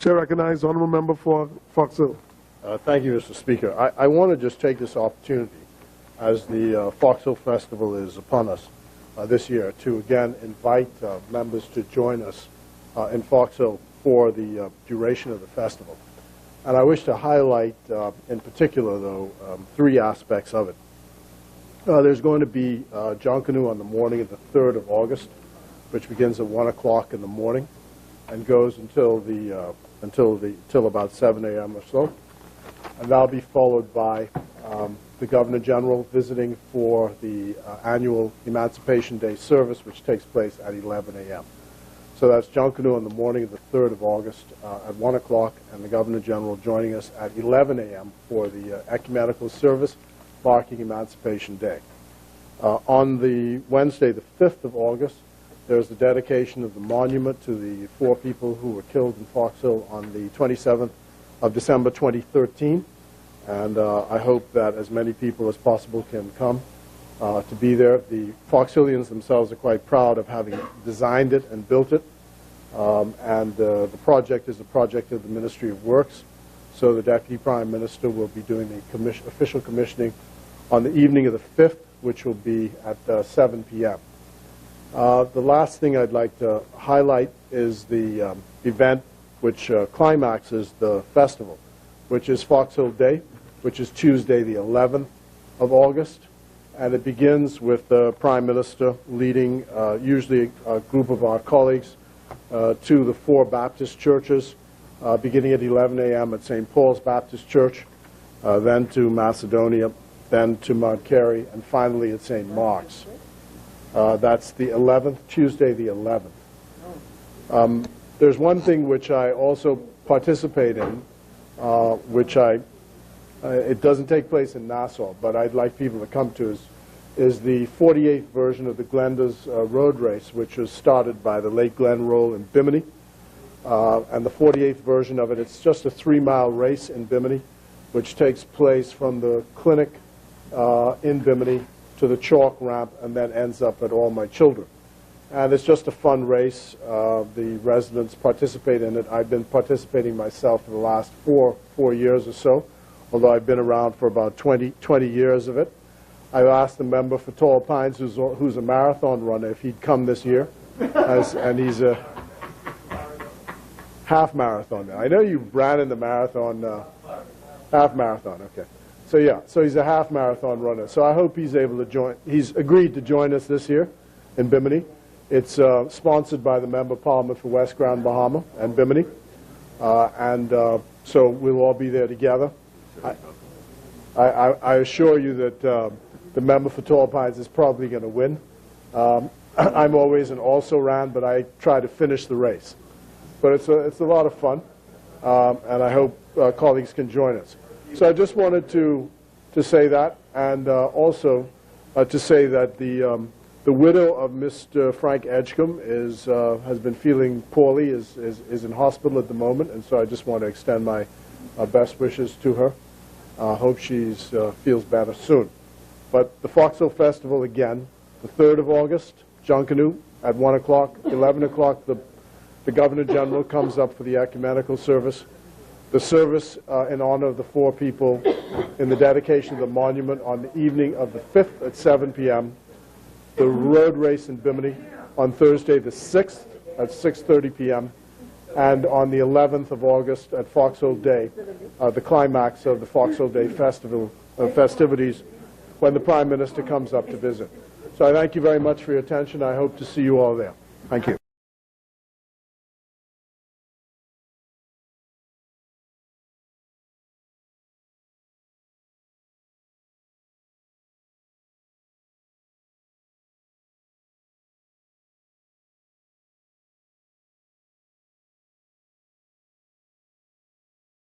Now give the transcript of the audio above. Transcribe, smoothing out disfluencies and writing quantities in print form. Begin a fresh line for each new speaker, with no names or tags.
Chair recognizes the Honourable Member for Fox Hill.
Thank you, Mr. Speaker. I want to just take this opportunity, as the Fox Hill Festival is upon us this year, to again invite members to join us in Fox Hill for the duration of the festival. And I wish to highlight, in particular, though, three aspects of it. There's going to be Junkanoo on the morning of the 3rd of August, which begins at 1 o'clock in the morning and goes until about 7 a.m. or so. And that'll be followed by the Governor General visiting for the annual Emancipation Day service, which takes place at 11 a.m. So that's Junkanoo on the morning of the 3rd of August at 1 o'clock, and the Governor General joining us at 11 a.m. for the ecumenical service marking Emancipation Day. On the Wednesday, the 5th of August, there's the dedication of the monument to the 4 people who were killed in Fox Hill on the 27th of December 2013. And I hope that as many people as possible can come to be there. The Fox Hillians themselves are quite proud of having designed it and built it. The project is a project of the Ministry of Works. So the Deputy Prime Minister will be doing the official commissioning on the evening of the 5th, which will be at 7 p.m. The last thing I'd like to highlight is the event which climaxes the festival, which is Fox Hill Day, which is Tuesday the 11th of August. And it begins with the Prime Minister leading usually a group of our colleagues to the 4 Baptist churches, beginning at 11 a.m. at St. Paul's Baptist Church, then to Macedonia, then to Mount Carey, and finally at St. Mark's. That's the 11th, Tuesday the 11th. There's one thing which I also participate in, which it doesn't take place in Nassau, but I'd like people to come to, is the 48th version of the Glendas road race, which was started by the late Glenn Roll in Bimini. And the 48th version of it, it's just a 3-mile race in Bimini, which takes place from the clinic in Bimini to the chalk ramp and then ends up at All My Children. And it's just a fun race. The residents participate in it. I've been participating myself for the last four years or so, although I've been around for about 20 years of it. I've asked the member for Tall Pines, who's a marathon runner, if he'd come this year, and he's a half marathon now. I know you ran in the marathon, half marathon, okay. So yeah, so he's a half marathon runner. So I hope he's able to join. He's agreed to join us this year in Bimini. It's sponsored by the Member of Parliament for West Grand Bahama and Bimini. So we'll all be there together. I assure you that the member for Tall Pines is probably going to win. I'm always an also-ran, but I try to finish the race. But it's a lot of fun, and I hope colleagues can join us. So I just wanted to say that, and also to say that the widow of Mr. Frank Edgecombe has been feeling poorly, is in hospital at the moment, and so I just want to extend my best wishes to her. Hope she feels better soon. But the Fox Hill Festival again, the 3rd of August, Junkanoo at 1 o'clock, 11 o'clock, the Governor General comes up for the ecumenical service. The service in honor of the 4 people in the dedication of the monument on the evening of the 5th at 7 p.m. The road race in Bimini on Thursday the 6th at 6:30 p.m. And on the 11th of August at Fox Hill Day, the climax of the Fox Hill Day festivities, when the Prime Minister comes up to visit. So I thank you very much for your attention. I hope to see you all there. Thank you.